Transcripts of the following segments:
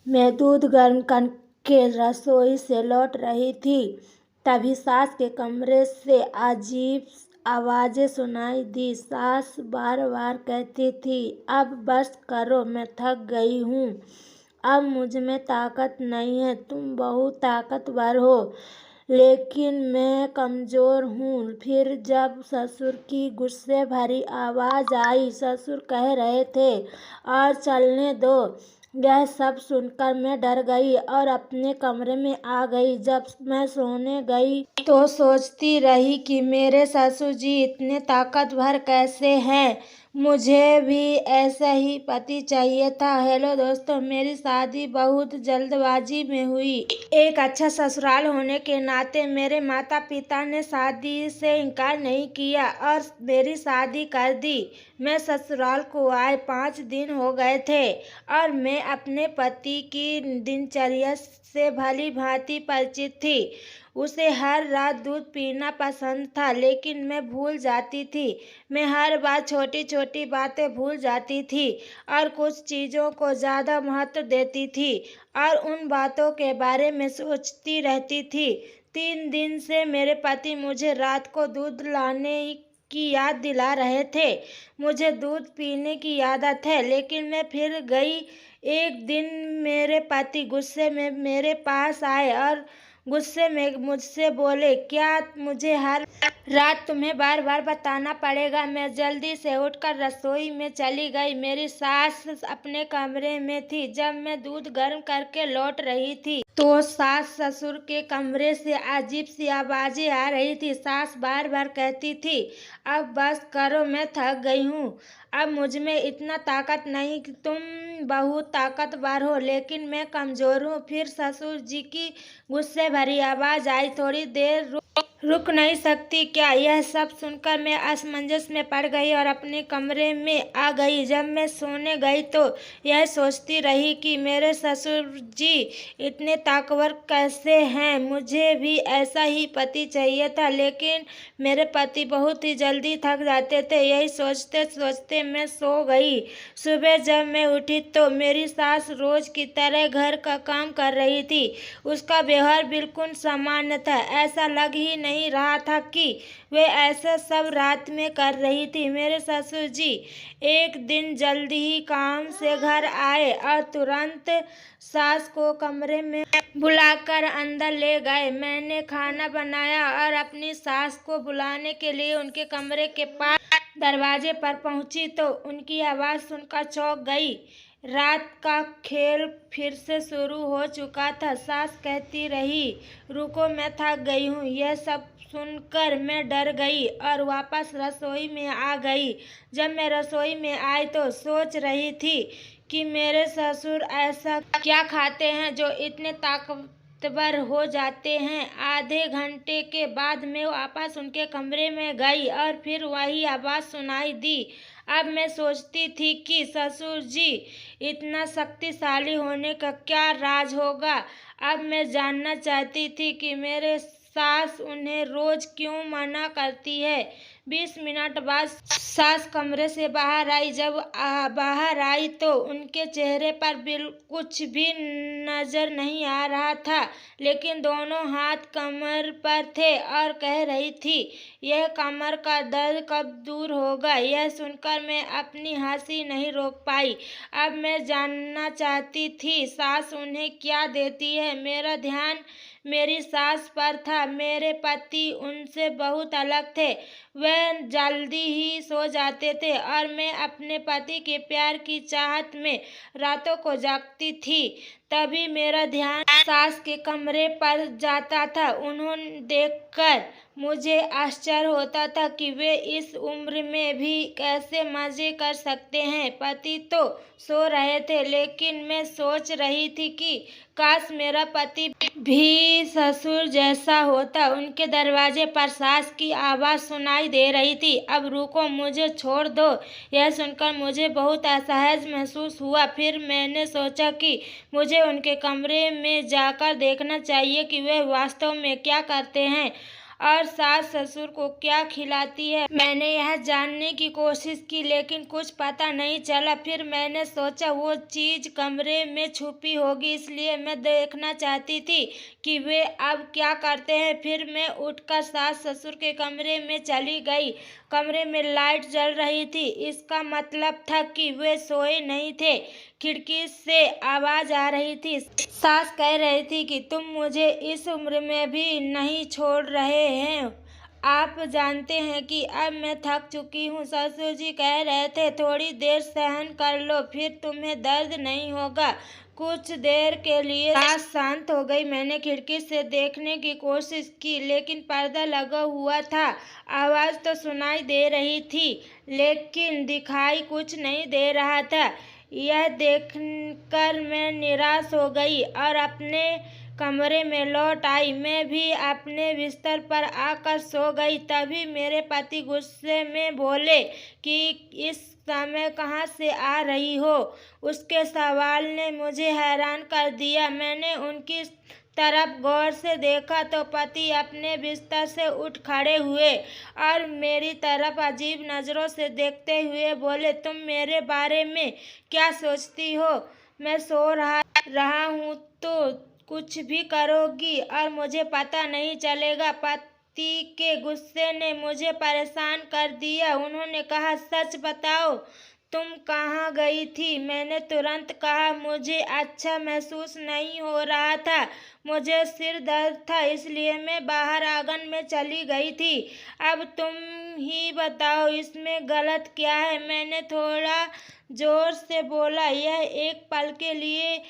मैं दूध गर्म करके रसोई से लौट रही थी, तभी सास के कमरे से अजीब आवाज़ें सुनाई दी। सास बार बार कहती थी, अब बस करो, मैं थक गई हूँ, अब मुझ में ताकत नहीं है। तुम बहुत ताकतवर हो, लेकिन मैं कमज़ोर हूँ। फिर जब ससुर की गुस्से भरी आवाज़ आई, ससुर कह रहे थे, और चलने दो। यह सब सुनकर मैं डर गई और अपने कमरे में आ गई। जब मैं सोने गई तो सोचती रही कि मेरे ससुर जी इतने ताकतवर कैसे हैं। मुझे भी ऐसा ही पति चाहिए था। हेलो दोस्तों, मेरी शादी बहुत जल्दबाजी में हुई। एक अच्छा ससुराल होने के नाते मेरे माता पिता ने शादी से इनकार नहीं किया और मेरी शादी कर दी। मैं ससुराल को आए 5 दिन हो गए थे और मैं अपने पति की दिनचर्या से भली भांति परिचित थी। उसे हर रात दूध पीना पसंद था, लेकिन मैं भूल जाती थी। मैं हर बार छोटी छोटी बातें भूल जाती थी और कुछ चीज़ों को ज़्यादा महत्व देती थी और उन बातों के बारे में सोचती रहती थी। 3 दिन से मेरे पति मुझे रात को दूध लाने की याद दिला रहे थे। मुझे दूध पीने की आदत है, लेकिन मैं फिर गई। एक दिन मेरे पति गुस्से में मेरे पास आए और गुस्से में मुझसे बोले, क्या मुझे हर रात तुम्हें बार बार बताना पड़ेगा? मैं जल्दी से उठकर रसोई में चली गई। मेरी सास अपने कमरे में थी। जब मैं दूध गर्म करके लौट रही थी तो सास ससुर के कमरे से अजीब सी आवाज़ें आ रही थी। सास बार बार कहती थी, अब बस करो, मैं थक गई हूँ, अब मुझ में इतना ताकत नहीं। तुम बहुत ताकतवर हो, लेकिन मैं कमज़ोर हूँ। फिर ससुर जी की गुस्से भरी आवाज़ आई, थोड़ी देर रुक नहीं सकती क्या? यह सब सुनकर मैं असमंजस में पड़ गई और अपने कमरे में आ गई। जब मैं सोने गई तो यह सोचती रही कि मेरे ससुर जी इतने ताकतवर कैसे हैं। मुझे भी ऐसा ही पति चाहिए था, लेकिन मेरे पति बहुत ही जल्दी थक जाते थे। यही सोचते सोचते मैं सो गई। सुबह जब मैं उठी तो मेरी सास रोज की तरह घर का काम कर रही थी। उसका व्यवहार बिल्कुल सामान्य था। ऐसा लग ही नहीं रहा था कि वे ऐसा सब रात में कर रही थी। मेरे ससुर जी एक दिन जल्दी ही काम से घर आए और तुरंत सास को कमरे में बुलाकर अंदर ले गए। मैंने खाना बनाया और अपनी सास को बुलाने के लिए उनके कमरे के पास दरवाजे पर पहुंची तो उनकी आवाज़ सुनकर चौंक गई। रात का खेल फिर से शुरू हो चुका था। सास कहती रही, रुको, मैं थक गई हूँ। यह सब सुनकर मैं डर गई और वापस रसोई में आ गई। जब मैं रसोई में आई तो सोच रही थी कि मेरे ससुर ऐसा क्या खाते हैं जो इतने ताकतवर हो जाते हैं। आधे घंटे के बाद मैं वापस उनके कमरे में गई और फिर वही आवाज़ सुनाई दी। अब मैं सोचती थी कि ससुर जी इतना शक्तिशाली होने का क्या राज होगा। अब मैं जानना चाहती थी कि मेरे सास उन्हें रोज क्यों मना करती है। 20 मिनट बाद सास कमरे से बाहर आई। जब बाहर आई तो उनके चेहरे पर कुछ भी नजर नहीं आ रहा था, लेकिन दोनों हाथ कमर पर थे और कह रही थी, यह कमर का दर्द कब दूर होगा? यह सुनकर मैं अपनी हंसी नहीं रोक पाई। अब मैं जानना चाहती थी सास उन्हें क्या देती है। मेरा ध्यान मेरी सास पर था। मेरे पति उनसे बहुत अलग थे। वह जल्दी ही सो जाते थे और मैं अपने पति के प्यार की चाहत में रातों को जागती थी। तभी मेरा ध्यान सास के कमरे पर जाता था। उन्हें देखकर मुझे आश्चर्य होता था कि वे इस उम्र में भी कैसे मजे कर सकते हैं। पति तो सो रहे थे, लेकिन मैं सोच रही थी कि काश मेरा पति भी ससुर जैसा होता। उनके दरवाजे पर सास की आवाज़ सुनाई दे रही थी, अब रुको, मुझे छोड़ दो। यह सुनकर मुझे बहुत असहज महसूस हुआ। फिर मैंने सोचा कि मुझे उनके कमरे में जाकर देखना चाहिए कि वे वास्तव में क्या करते हैं और सास ससुर को क्या खिलाती है। मैंने यह जानने की कोशिश की लेकिन कुछ पता नहीं चला। फिर मैंने सोचा वो चीज कमरे में छुपी होगी, इसलिए मैं देखना चाहती थी कि वे अब क्या करते हैं। फिर मैं उठकर सास ससुर के कमरे में चली गई। कमरे में लाइट जल रही थी, इसका मतलब था कि वे सोए नहीं थे। खिड़की से आवाज आ रही थी। सास कह रही थी कि तुम मुझे इस उम्र में भी नहीं छोड़ रहे हैं। आप जानते हैं कि अब मैं थक चुकी हूँ। ससुर जी कह रहे थे थोड़ी देर सहन कर लो, फिर तुम्हें दर्द नहीं होगा। कुछ देर के लिए सास शांत हो गई। मैंने खिड़की से देखने की कोशिश की लेकिन पर्दा लगा हुआ था। आवाज तो सुनाई दे रही थी लेकिन दिखाई कुछ नहीं दे रहा था। यह देखकर मैं निराश हो गई और अपने कमरे में लौट आई। मैं भी अपने बिस्तर पर आकर सो गई। तभी मेरे पति गुस्से में बोले कि इस समय कहाँ से आ रही हो। उसके सवाल ने मुझे हैरान कर दिया। मैंने उनकी तरफ गौर से देखा तो पति अपने बिस्तर से उठ खड़े हुए और मेरी तरफ अजीब नजरों से देखते हुए बोले, तुम मेरे बारे में क्या सोचती हो? मैं सो रहा हूँ तो कुछ भी करोगी और मुझे पता नहीं चलेगा। पति के गुस्से ने मुझे परेशान कर दिया। उन्होंने कहा, सच बताओ तुम कहाँ गई थी? मैंने तुरंत कहा, मुझे अच्छा महसूस नहीं हो रहा था। मुझे सिर दर्द था इसलिए मैं बाहर आंगन में चली गई थी। अब तुम ही बताओ इसमें गलत क्या है? मैंने थोड़ा जोर से बोला। यह एक पल के लिए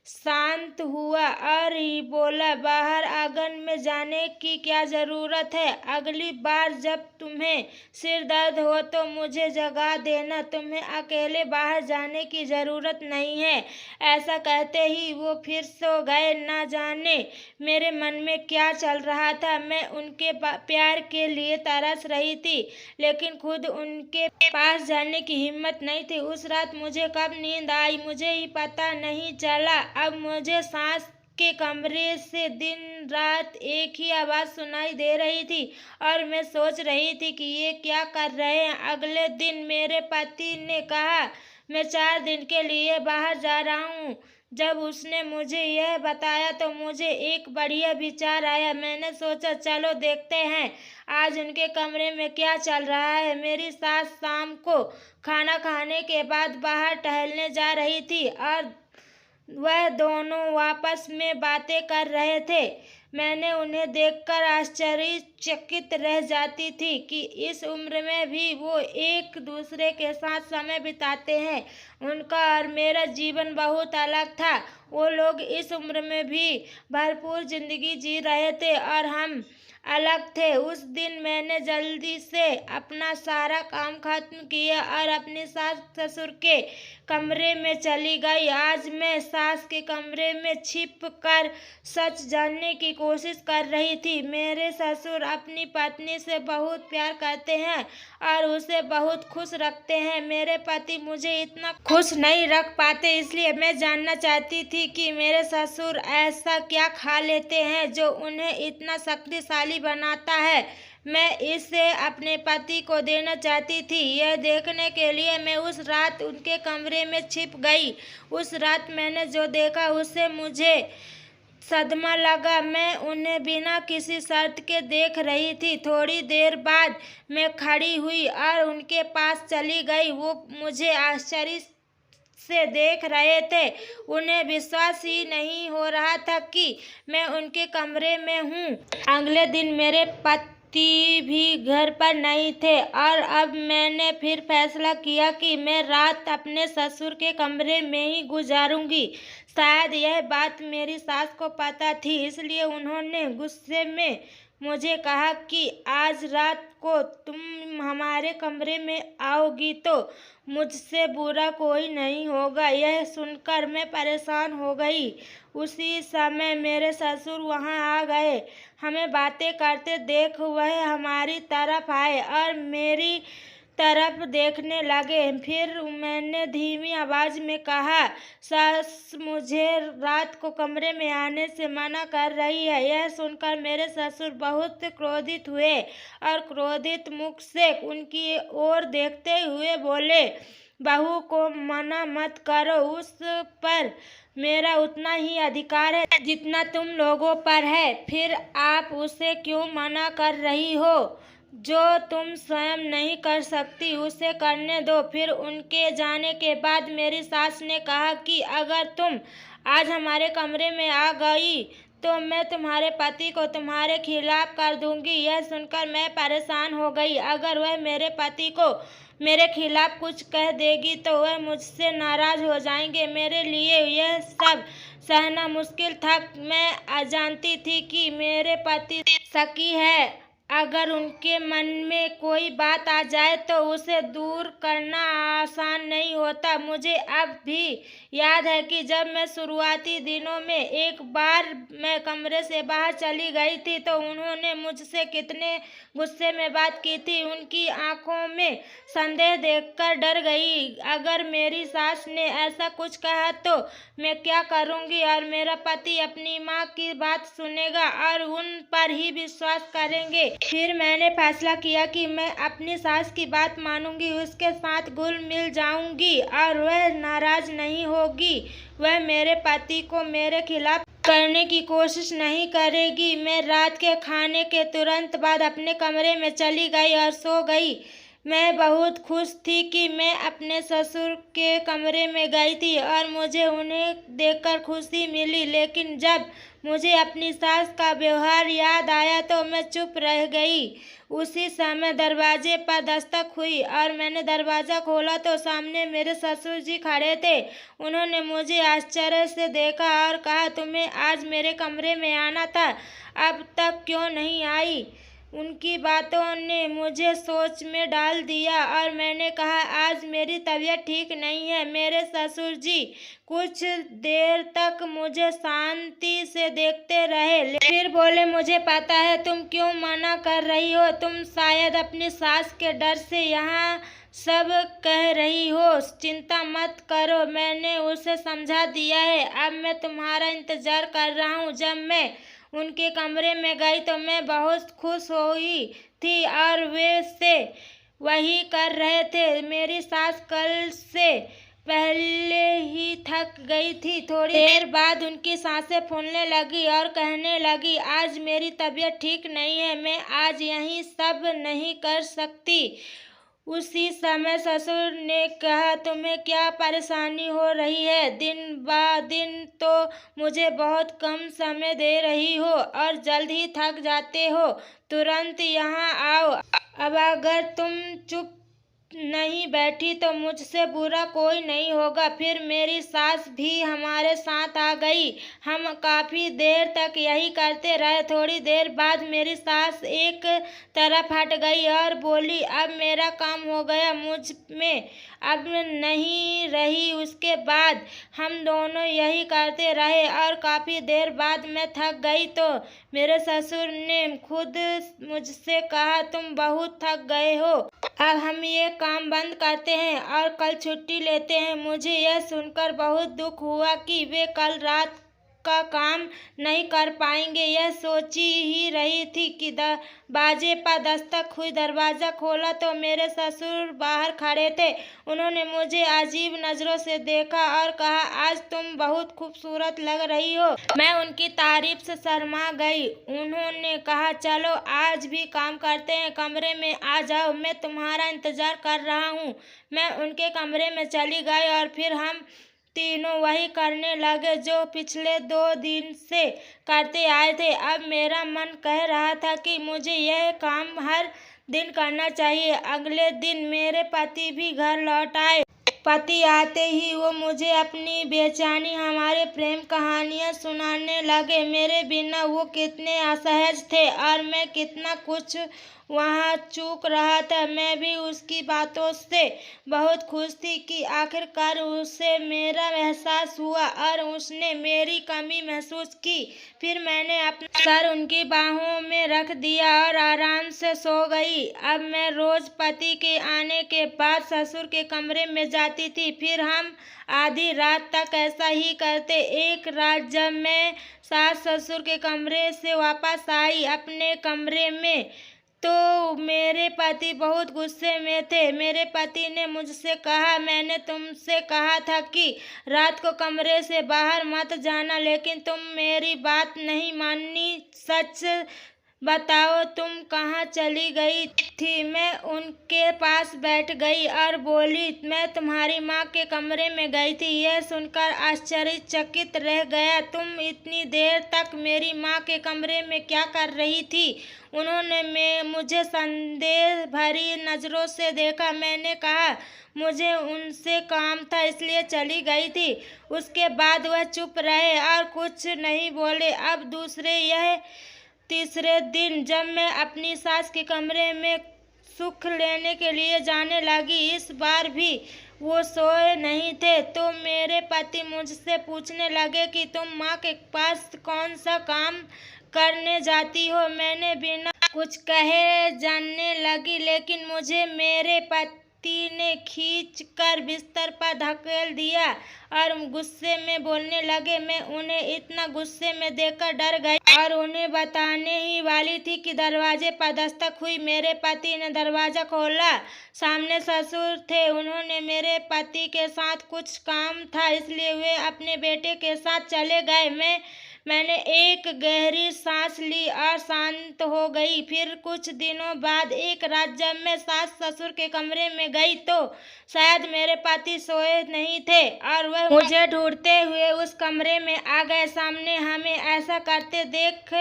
शांत हुआ और ही बोला, बाहर आंगन में जाने की क्या जरूरत है? अगली बार जब तुम्हें सिर दर्द हो तो मुझे जगा देना। तुम्हें अकेले बाहर जाने की जरूरत नहीं है। ऐसा कहते ही वो फिर सो गए। न जाने मेरे मन में क्या चल रहा था। मैं उनके प्यार के लिए तरस रही थी लेकिन खुद उनके पास जाने की हिम्मत नहीं थी। उस रात मुझे कब नींद आई मुझे ही पता नहीं चला। अब मुझे सांस के कमरे से दिन रात एक ही आवाज सुनाई दे रही थी और मैं सोच रही थी कि ये क्या कर रहे हैं। अगले दिन मेरे पति ने कहा, मैं 4 दिन के लिए बाहर जा रहा हूँ। जब उसने मुझे यह बताया तो मुझे एक बढ़िया विचार आया। मैंने सोचा चलो देखते हैं आज उनके कमरे में क्या चल रहा है। मेरी सास शाम को खाना खाने के बाद बाहर टहलने जा रही थी और वह दोनों आपस में बातें कर रहे थे। मैंने उन्हें देखकर आश्चर्यचकित रह जाती थी कि इस उम्र में भी वो एक दूसरे के साथ समय बिताते हैं। उनका और मेरा जीवन बहुत अलग था। वो लोग इस उम्र में भी भरपूर जिंदगी जी रहे थे और हम अलग थे। उस दिन मैंने जल्दी से अपना सारा काम खत्म किया और अपनी सास ससुर के कमरे में चली गई। आज मैं सास के कमरे में छिप कर सच जानने की कोशिश कर रही थी। मेरे ससुर अपनी पत्नी से बहुत प्यार करते हैं और उसे बहुत खुश रखते हैं। मेरे पति मुझे इतना खुश नहीं रख पाते, इसलिए मैं जानना चाहती थी कि मेरे ससुर ऐसा क्या खा लेते हैं जो उन्हें इतना शक्तिशाली बनाता है। मैं इसे अपने पति को देना चाहती थी। यह देखने के लिए मैं उस रात उनके कमरे में छिप गई। उस रात मैंने जो देखा उससे मुझे सदमा लगा। मैं उन्हें बिना किसी शर्त के देख रही थी। थोड़ी देर बाद मैं खड़ी हुई और उनके पास चली गई। वो मुझे आश्चर्य से देख रहे थे। उन्हें विश्वास ही नहीं हो रहा था कि मैं उनके कमरे में हूँ। अगले दिन मेरे पति भी घर पर नहीं थे और अब मैंने फिर फैसला किया कि मैं रात अपने ससुर के कमरे में ही गुजारूंगी। शायद यह बात मेरी सास को पता थी, इसलिए उन्होंने गुस्से में मुझे कहा कि आज रात को तुम हमारे कमरे में आओगी तो मुझसे बुरा कोई नहीं होगा। यह सुनकर मैं परेशान हो गई। उसी समय मेरे ससुर वहां आ गए। हमें बातें करते देख वह हमारी तरफ आए और मेरी तरफ देखने लगे। फिर मैंने धीमी आवाज में कहा, सास मुझे रात को कमरे में आने से मना कर रही है। यह सुनकर मेरे ससुर बहुत क्रोधित हुए और क्रोधित मुख से उनकी ओर देखते हुए बोले, बहू को मना मत करो, उस पर मेरा उतना ही अधिकार है जितना तुम लोगों पर है। फिर आप उसे क्यों मना कर रही हो? जो तुम स्वयं नहीं कर सकती उसे करने दो। फिर उनके जाने के बाद मेरी सास ने कहा कि अगर तुम आज हमारे कमरे में आ गई तो मैं तुम्हारे पति को तुम्हारे खिलाफ कर दूंगी। यह सुनकर मैं परेशान हो गई। अगर वह मेरे पति को मेरे खिलाफ कुछ कह देगी तो वह मुझसे नाराज हो जाएंगे। मेरे लिए यह सब सहना मुश्किल था। मैं जानती थी कि मेरे पति शकी है। अगर उनके मन में कोई बात आ जाए तो उसे दूर करना आसान नहीं होता। मुझे अब भी याद है कि जब मैं शुरुआती दिनों में एक बार मैं कमरे से बाहर चली गई थी तो उन्होंने मुझसे कितने गुस्से में बात की थी। उनकी आंखों में संदेह देखकर डर गई। अगर मेरी सास ने ऐसा कुछ कहा तो मैं क्या करूंगी और मेरा पति अपनी माँ की बात सुनेगा और उन पर ही विश्वास करेंगे। फिर मैंने फैसला किया कि मैं अपनी सास की बात मानूंगी, उसके साथ घुल मिल जाऊंगी और वह नाराज नहीं होगी। वह मेरे पति को मेरे खिलाफ करने की कोशिश नहीं करेगी। मैं रात के खाने के तुरंत बाद अपने कमरे में चली गई और सो गई। मैं बहुत खुश थी कि मैं अपने ससुर के कमरे में गई थी और मुझे उन्हें देखकर खुशी मिली। लेकिन जब मुझे अपनी सास का व्यवहार याद आया तो मैं चुप रह गई। उसी समय दरवाजे पर दस्तक हुई और मैंने दरवाज़ा खोला तो सामने मेरे ससुर जी खड़े थे। उन्होंने मुझे आश्चर्य से देखा और कहा, तुम्हें आज मेरे कमरे में आना था, अब तक क्यों नहीं आई? उनकी बातों ने मुझे सोच में डाल दिया और मैंने कहा, आज मेरी तबीयत ठीक नहीं है। मेरे ससुर जी कुछ देर तक मुझे शांति से देखते रहे, फिर बोले, मुझे पता है तुम क्यों मना कर रही हो। तुम शायद अपनी सास के डर से यहाँ सब कह रही हो। चिंता मत करो, मैंने उसे समझा दिया है। अब मैं तुम्हारा इंतजार कर रहा हूँ। जब मैं उनके कमरे में गई तो मैं बहुत खुश हुई थी और वे से वही कर रहे थे। मेरी सास कल से पहले ही थक गई थी। थोड़ी देर बाद उनकी सांसें फूलने लगी और कहने लगी, आज मेरी तबीयत ठीक नहीं है, मैं आज यहीं सब नहीं कर सकती। उसी समय ससुर ने कहा, तुम्हें क्या परेशानी हो रही है? दिन ब दिन तो मुझे बहुत कम समय दे रही हो और जल्द ही थक जाते हो। तुरंत यहाँ आओ। अब अगर तुम चुप नहीं बैठी तो मुझसे बुरा कोई नहीं होगा। फिर मेरी सास भी हमारे साथ आ गई। हम काफ़ी देर तक यही करते रहे। थोड़ी देर बाद मेरी सास एक तरफ हट गई और बोली, अब मेरा काम हो गया, मुझ में अब नहीं रही। उसके बाद हम दोनों यही करते रहे और काफ़ी देर बाद मैं थक गई तो मेरे ससुर ने खुद मुझसे कहा, तुम बहुत थक गए हो, अब हम ये काम बंद करते हैं और कल छुट्टी लेते हैं। मुझे यह सुनकर बहुत दुख हुआ कि वे कल रात का काम नहीं कर पाएंगे। यह सोची ही रही थी कि बाजे पर दस्तक हुई। दरवाज़ा खोला तो मेरे ससुर बाहर खड़े थे। उन्होंने मुझे अजीब नज़रों से देखा और कहा, आज तुम बहुत खूबसूरत लग रही हो। मैं उनकी तारीफ से शर्मा गई। उन्होंने कहा, चलो आज भी काम करते हैं, कमरे में आ जाओ, मैं तुम्हारा इंतज़ार कर रहा हूँ। मैं उनके कमरे में चली गई और फिर हम तीनों वही करने लगे जो पिछले 2 दिन से करते आए थे। अब मेरा मन कह रहा था कि मुझे यह काम हर दिन करना चाहिए। अगले दिन मेरे पति भी घर लौट आए। पति आते ही वो मुझे अपनी बेचैनी हमारे प्रेम कहानियां सुनाने लगे। मेरे बिना वो कितने असहज थे और मैं कितना कुछ वहाँ चूक रहा था। मैं भी उसकी बातों से बहुत खुश थी कि आखिरकार उसे मेरा एहसास हुआ और उसने मेरी कमी महसूस की। फिर मैंने अपना सर उनकी बाहों में रख दिया और आराम से सो गई। अब मैं रोज पति के आने के बाद ससुर के कमरे में जाती थी। फिर हम आधी रात तक ऐसा ही करते। एक रात जब मैं सास ससुर के कमरे से वापस आई अपने कमरे में, तो मेरे पति बहुत गुस्से में थे। मेरे पति ने मुझसे कहा, मैंने तुमसे कहा था कि रात को कमरे से बाहर मत जाना, लेकिन तुम मेरी बात नहीं मानी। सच बताओ तुम कहाँ चली गई थी? मैं उनके पास बैठ गई और बोली, मैं तुम्हारी माँ के कमरे में गई थी। यह सुनकर आश्चर्यचकित रह गया। तुम इतनी देर तक मेरी माँ के कमरे में क्या कर रही थी? उन्होंने मुझे संदेह भरी नजरों से देखा। मैंने कहा, मुझे उनसे काम था इसलिए चली गई थी। उसके बाद वह चुप रहे और कुछ नहीं बोले। अब तीसरे दिन जब मैं अपनी सास के कमरे में सुख लेने के लिए जाने लगी, इस बार भी वो सोए नहीं थे, तो मेरे पति मुझसे पूछने लगे कि तुम माँ के पास कौन सा काम करने जाती हो? मैंने बिना कुछ कहे जानने लगी, लेकिन मुझे मेरे पति ने खींच कर बिस्तर पर धकेल दिया और गुस्से में बोलने लगे। मैं उन्हें इतना गुस्से में देखकर डर गई और उन्हें बताने ही वाली थी कि दरवाजे पर दस्तक हुई। मेरे पति ने दरवाजा खोला। सामने ससुर थे। उन्होंने मेरे पति के साथ कुछ काम था इसलिए वे अपने बेटे के साथ चले गए। मैंने एक गहरी सांस ली और शांत हो गई। फिर कुछ दिनों बाद एक रात जब मैं सास ससुर के कमरे में गई, तो शायद मेरे पति सोए नहीं थे और वह मुझे ढूंढते हुए उस कमरे में आ गए। सामने हमें ऐसा करते देख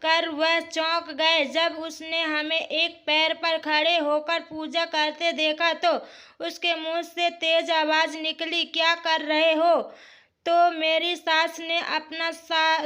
कर वह चौंक गए। जब उसने हमें एक पैर पर खड़े होकर पूजा करते देखा, तो उसके मुंह से तेज आवाज निकली, क्या कर रहे हो? तो मेरी सास ने अपना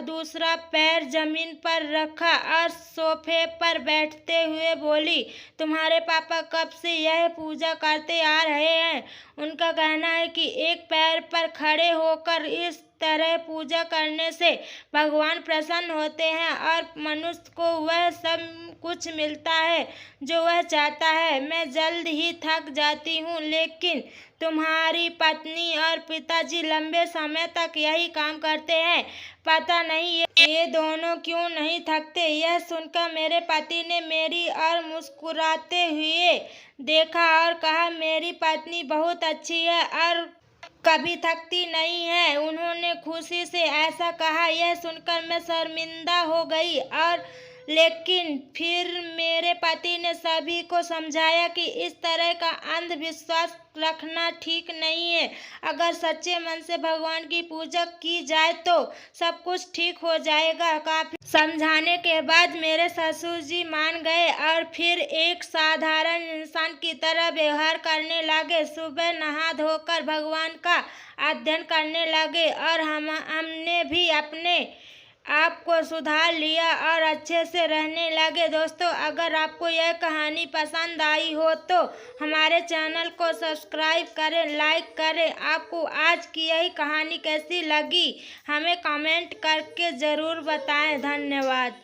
दूसरा पैर जमीन पर रखा और सोफे पर बैठते हुए बोली, तुम्हारे पापा कब से यह पूजा करते आ रहे हैं। उनका कहना है कि एक पैर पर खड़े होकर इस तरह पूजा करने से भगवान प्रसन्न होते हैं और मनुष्य को वह सब कुछ मिलता है जो वह चाहता है। मैं जल्द ही थक जाती हूँ, लेकिन तुम्हारी पत्नी और पिताजी लंबे समय तक यही काम करते हैं। पता नहीं ये दोनों क्यों नहीं थकते। यह सुनकर मेरे पति ने मेरी ओर मुस्कुराते हुए देखा और कहा, मेरी पत्नी बहुत अच्छी है और कभी थकती नहीं है। उन्होंने खुशी से ऐसा कहा। यह सुनकर मैं शर्मिंदा हो गई लेकिन फिर मेरे पति ने सभी को समझाया कि इस तरह का अंधविश्वास रखना ठीक नहीं है। अगर सच्चे मन से भगवान की पूजा की जाए तो सब कुछ ठीक हो जाएगा। काफी समझाने के बाद मेरे ससुर जी मान गए और फिर एक साधारण इंसान की तरह व्यवहार करने लगे। सुबह नहा धोकर भगवान का अध्ययन करने लगे और हमने भी अपने आपको सुधार लिया और अच्छे से रहने लगे। दोस्तों, अगर आपको यह कहानी पसंद आई हो तो हमारे चैनल को सब्सक्राइब करें, लाइक करें। आपको आज की यही कहानी कैसी लगी हमें कमेंट करके ज़रूर बताएं। धन्यवाद।